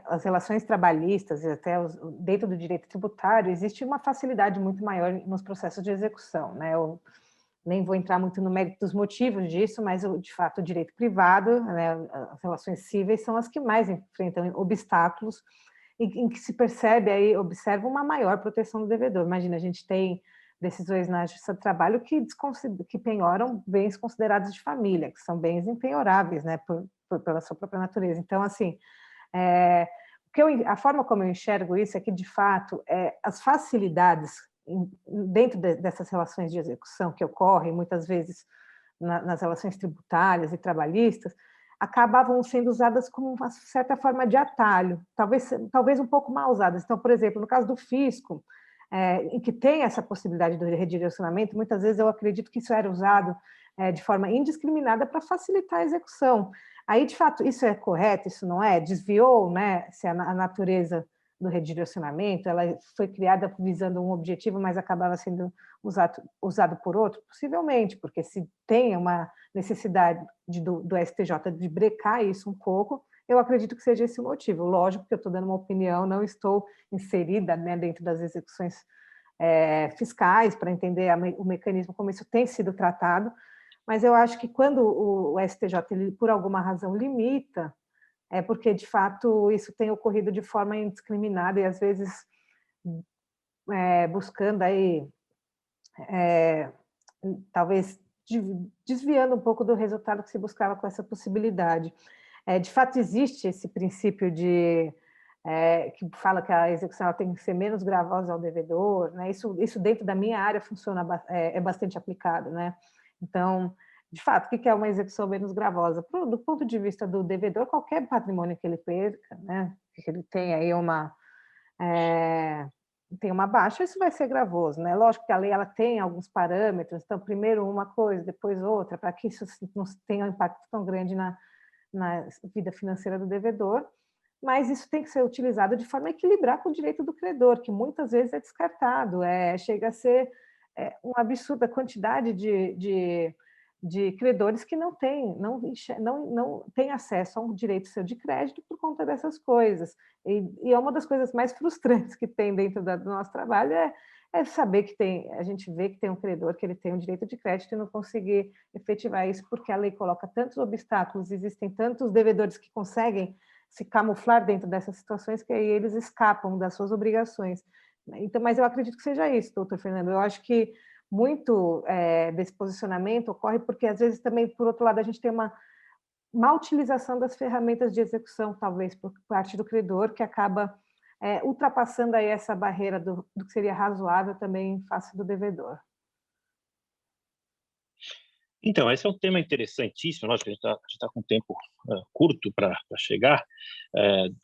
as relações trabalhistas e até dentro do direito tributário, existe uma facilidade muito maior nos processos de execução. Né? Eu nem vou entrar muito no mérito dos motivos disso, mas, de fato, o direito privado, né, as relações cíveis são as que mais enfrentam obstáculos e em que se observa uma maior proteção do devedor. Imagina, a gente tem decisões na Justiça do Trabalho que penhoram bens considerados de família, que são bens impenhoráveis, né, pela sua própria natureza. Então, assim, a forma como eu enxergo isso é que, de fato, as facilidades dentro dessas relações de execução que ocorrem, muitas vezes, nas relações tributárias e trabalhistas, acabavam sendo usadas como uma certa forma de atalho, talvez um pouco mal usadas. Então, por exemplo, no caso do fisco, em que tem essa possibilidade do redirecionamento, muitas vezes eu acredito que isso era usado de forma indiscriminada para facilitar a execução. Aí, de fato, isso é correto, isso não é? Desviou, né, se a natureza do redirecionamento, ela foi criada visando um objetivo, mas acabava sendo usado por outro? Possivelmente, porque se tem uma necessidade do STJ de brecar isso um pouco, eu acredito que seja esse o motivo. Lógico que eu estou dando uma opinião, não estou inserida, né, dentro das execuções fiscais para entender o mecanismo como isso tem sido tratado, mas eu acho que quando o STJ, ele, por alguma razão, limita, é porque, de fato, isso tem ocorrido de forma indiscriminada e, às vezes, buscando aí, talvez, desviando um pouco do resultado que se buscava com essa possibilidade. De fato, existe esse princípio que fala que a execução ela tem que ser menos gravosa ao devedor, né? Isso dentro da minha área funciona, é bastante aplicado, né? Então, de fato, o que é uma execução menos gravosa? Do ponto de vista do devedor, qualquer patrimônio que ele perca, né? Que ele tenha aí tem uma baixa, isso vai ser gravoso, né? Lógico que a lei ela tem alguns parâmetros, então primeiro uma coisa, depois outra, para que isso não tenha um impacto tão grande na vida financeira do devedor, mas isso tem que ser utilizado de forma a equilibrar com o direito do credor, que muitas vezes é descartado, chega a ser uma absurda quantidade de credores que não têm acesso a um direito seu de crédito por conta dessas coisas. E é uma das coisas mais frustrantes que tem dentro do nosso trabalho saber que a gente vê que tem um credor que ele tem um direito de crédito e não conseguir efetivar isso porque a lei coloca tantos obstáculos, existem tantos devedores que conseguem se camuflar dentro dessas situações que aí eles escapam das suas obrigações. Então, mas eu acredito que seja isso, doutor Fernando. Eu acho que muito desse posicionamento ocorre porque, às vezes, também, por outro lado, a gente tem uma má utilização das ferramentas de execução, talvez, por parte do credor, que acaba ultrapassando aí essa barreira do que seria razoável também em face do devedor. Então, esse é um tema interessantíssimo. Lógico que a gente está com um tempo curto para chegar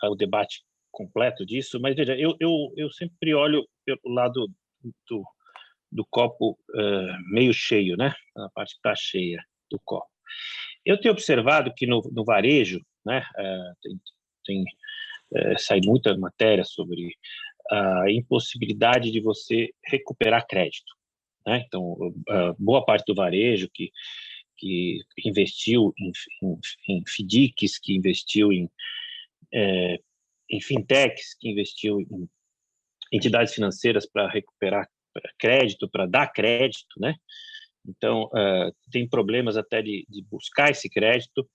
ao debate completo disso, mas veja, eu sempre olho pelo lado do copo meio cheio, né? A parte que está cheia do copo. Eu tenho observado que no varejo, né, sai muita matéria sobre a impossibilidade de você recuperar crédito, né? Então, boa parte do varejo que investiu em FDICs, que investiu em fintechs, que investiu em entidades financeiras para recuperar crédito, para dar crédito, né? Então, tem problemas até de buscar esse crédito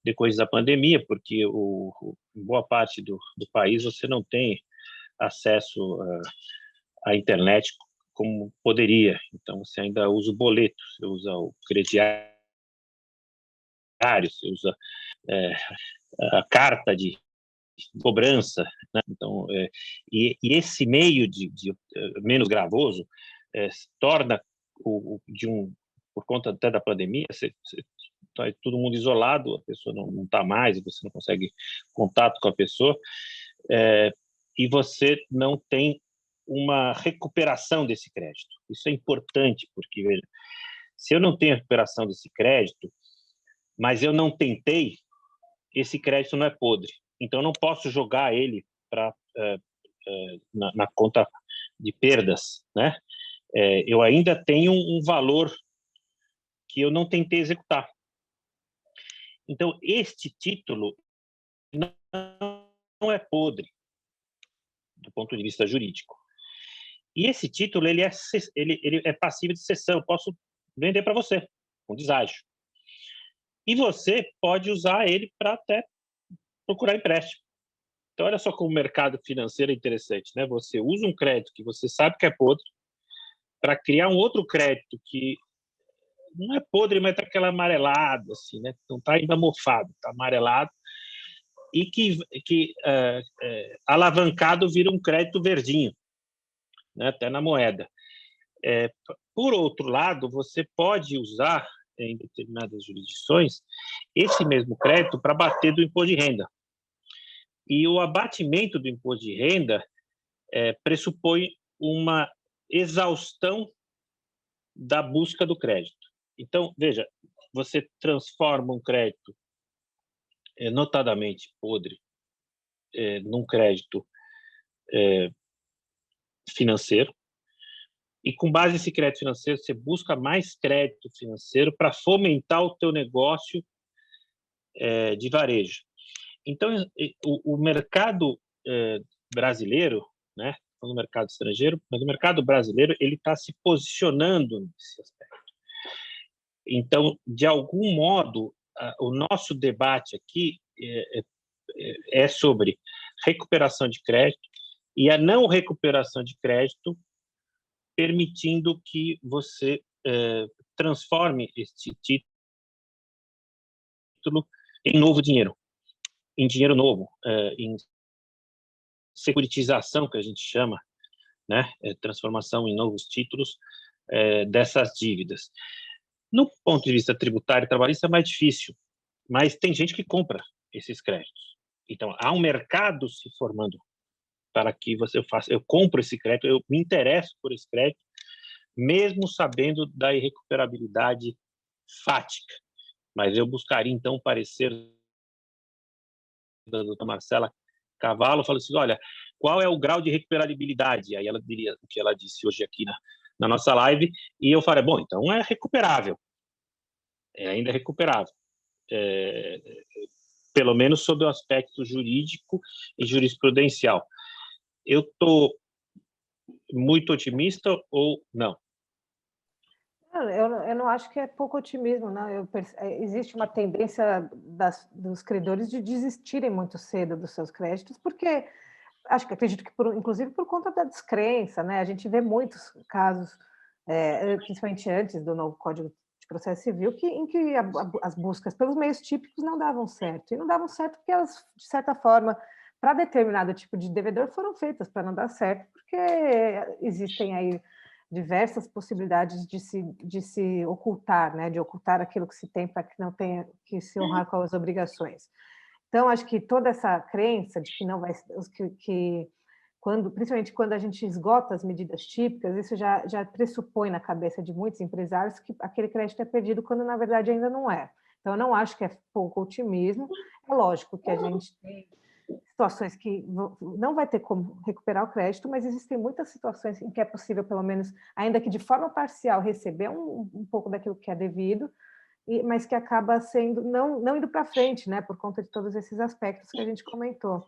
depois da pandemia, porque em boa parte do país você não tem acesso à internet como poderia. Então, você ainda usa o boleto, você usa o crediário, você usa a carta de cobrança, né? Então, e esse meio de menos gravoso torna por conta até da pandemia, tá todo mundo isolado, a pessoa não está mais, você não consegue contato com a pessoa, e você não tem uma recuperação desse crédito. Isso é importante, porque, veja, se eu não tenho recuperação desse crédito, mas eu não tentei, esse crédito não é podre. Então, eu não posso jogar ele na conta de perdas, né? Eu ainda tenho um valor que eu não tentei executar. Então, este título não é podre do ponto de vista jurídico. E esse título ele é passível de cessão. Eu posso vender para você, com deságio. E você pode usar ele para até procurar empréstimo. Então, olha só como o mercado financeiro é interessante, né? Você usa um crédito que você sabe que é podre para criar um outro crédito que não é podre, mas está aquele amarelado, assim, né? Não está ainda mofado, está amarelado, e que alavancado vira um crédito verdinho, né? Até na moeda. Por outro lado, você pode usar, em determinadas jurisdições, esse mesmo crédito para bater do imposto de renda. E o abatimento do imposto de renda pressupõe uma exaustão da busca do crédito. Então, veja, você transforma um crédito notadamente podre num crédito financeiro, e com base nesse crédito financeiro, você busca mais crédito financeiro para fomentar o teu negócio de varejo. Então, o mercado brasileiro, né, no mercado estrangeiro, mas o mercado brasileiro ele está se posicionando nesse aspecto. Então, de algum modo, o nosso debate aqui é sobre recuperação de crédito e a não recuperação de crédito, permitindo que você transforme este título em novo dinheiro. em dinheiro novo, em securitização, que a gente chama, né? Transformação em novos títulos dessas dívidas. No ponto de vista tributário e trabalhista é mais difícil, mas tem gente que compra esses créditos. Então, há um mercado se formando para que eu compro esse crédito, eu me interesso por esse crédito, mesmo sabendo da irrecuperabilidade fática. Mas eu buscaria, então, o parecer da doutora Marcela Cavallo, falou assim, olha, qual é o grau de recuperabilidade? Aí ela diria o que ela disse hoje aqui na nossa live, e eu falei, bom, então é recuperável, ainda é recuperável. Pelo menos sob o aspecto jurídico e jurisprudencial. Eu estou muito otimista ou não? Eu não acho que é pouco otimismo, não. Existe uma tendência dos credores de desistirem muito cedo dos seus créditos, porque acredito que, inclusive, por conta da descrença, né? A gente vê muitos casos, principalmente antes do novo Código de Processo Civil, em que as buscas pelos meios típicos não davam certo. E não davam certo porque elas, de certa forma, para determinado tipo de devedor, foram feitas para não dar certo, porque existem aí diversas possibilidades de se ocultar, né? De ocultar aquilo que se tem para que não tenha que se honrar com as obrigações. Então, acho que toda essa crença de que não vai, principalmente quando a gente esgota as medidas típicas, isso já pressupõe na cabeça de muitos empresários que aquele crédito é perdido quando na verdade ainda não é. Então, eu não acho que é pouco otimismo. É lógico que a gente tem situações que não vai ter como recuperar o crédito, mas existem muitas situações em que é possível, pelo menos, ainda que de forma parcial, receber um pouco daquilo que é devido, mas que acaba sendo não indo para frente, né, por conta de todos esses aspectos que a gente comentou.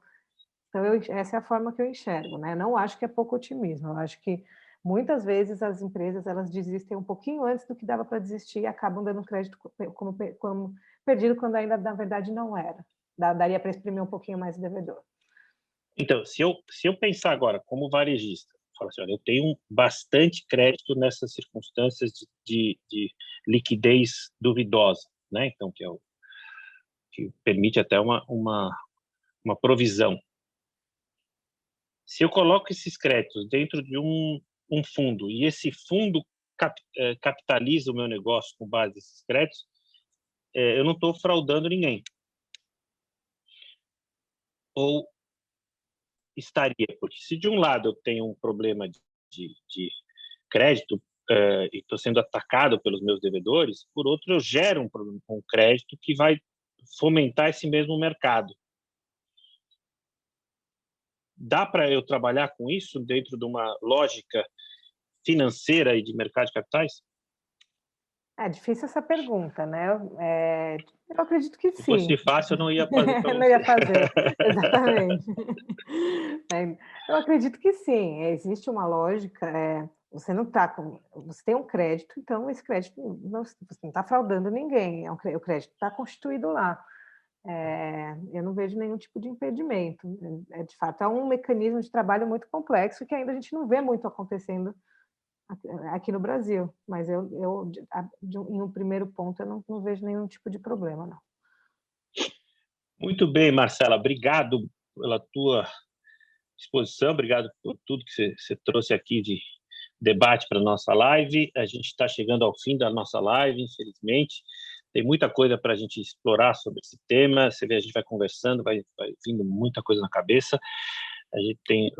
Então, essa é a forma que eu enxergo, né? Não acho que é pouco otimismo, eu acho que muitas vezes as empresas elas desistem um pouquinho antes do que dava para desistir e acabam dando crédito como perdido quando ainda, na verdade, não era. Daria para exprimir um pouquinho mais o devedor. Então, se eu pensar agora como varejista, falar assim, olha, eu tenho bastante crédito nessas circunstâncias de liquidez duvidosa, né? Então, que permite até uma provisão. Se eu coloco esses créditos dentro de um fundo e esse fundo capitaliza o meu negócio com base nesses créditos, eu não estou fraudando ninguém. Ou estaria? Porque se de um lado eu tenho um problema de crédito e estou sendo atacado pelos meus devedores, por outro eu gero um crédito que vai fomentar esse mesmo mercado. Dá para eu trabalhar com isso dentro de uma lógica financeira e de mercado de capitais? É difícil essa pergunta, né? Eu acredito que Se fosse sim. fácil, eu não ia fazer para Não você. ia fazer, exatamente. Eu acredito que sim, existe uma lógica, você não está você tem um crédito, então esse crédito, você não está fraudando ninguém, o crédito está constituído lá. Eu não vejo nenhum tipo de impedimento. De fato, é um mecanismo de trabalho muito complexo que ainda a gente não vê muito acontecendo aqui no Brasil, mas em um primeiro ponto, eu não vejo nenhum tipo de problema, não. Muito bem, Marcela, obrigado pela tua exposição, obrigado por tudo que você trouxe aqui de debate para a nossa live. A gente está chegando ao fim da nossa live, infelizmente. Tem muita coisa para a gente explorar sobre esse tema. Você vê, a gente vai conversando, vai vindo muita coisa na cabeça. A gente tem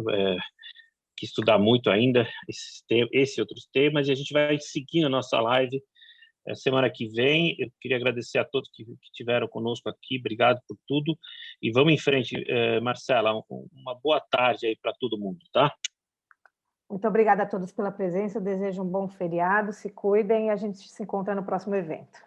que estudar muito ainda esse e outros temas, e a gente vai seguindo a nossa live. Semana que vem, eu queria agradecer a todos que estiveram conosco aqui, obrigado por tudo, e vamos em frente. Marcela, uma boa tarde aí para todo mundo, tá? Muito obrigada a todos pela presença, eu desejo um bom feriado, se cuidem e a gente se encontra no próximo evento.